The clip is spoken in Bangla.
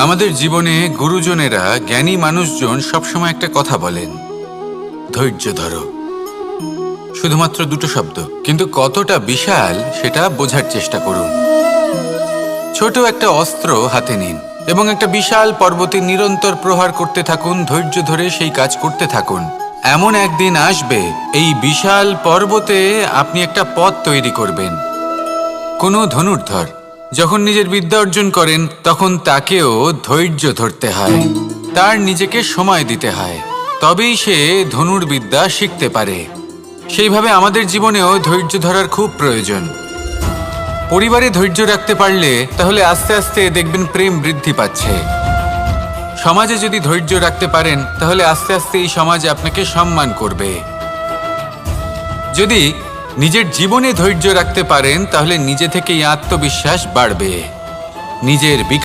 আমাদের জীবনে গুরুজনেরা, জ্ঞানী মানুষজন সবসময় একটা কথা বলেন, ধৈর্য ধরো। শুধুমাত্র দুটো শব্দ, কিন্তু কতটা বিশাল সেটা বোঝার চেষ্টা করুন। ছোট একটা অস্ত্র হাতে নিন এবং একটা বিশাল পর্বতে নিরন্তর প্রহার করতে থাকুন। ধৈর্য ধরে সেই কাজ করতে থাকুন। এমন একদিন আসবে, এই বিশাল পর্বতে আপনি একটা পথ তৈরি করবেন। কোনো ধনুর্ধর যখন নিজের বিদ্যা অর্জন করেন, তখন তাকেও ধৈর্য ধরতে হয়, তার নিজেকে সময় দিতে হয়, তবেই সে ধনুর্বিদ্যা শিখতে পারে। সেইভাবে আমাদের জীবনেও ধৈর্য ধরার খুব প্রয়োজন। পরিবারে ধৈর্য রাখতে পারলে তাহলে আস্তে আস্তে দেখবেন প্রেম বৃদ্ধি পাচ্ছে। সমাজে যদি ধৈর্য রাখতে পারেন, তাহলে আস্তে আস্তে এই সমাজ আপনাকে সম্মান করবে। যদি নিজের জীবনে ধৈর্য রাখতে পারেন, তাহলে নিজে থেকেই আত্মবিশ্বাস বাড়বে। নিজের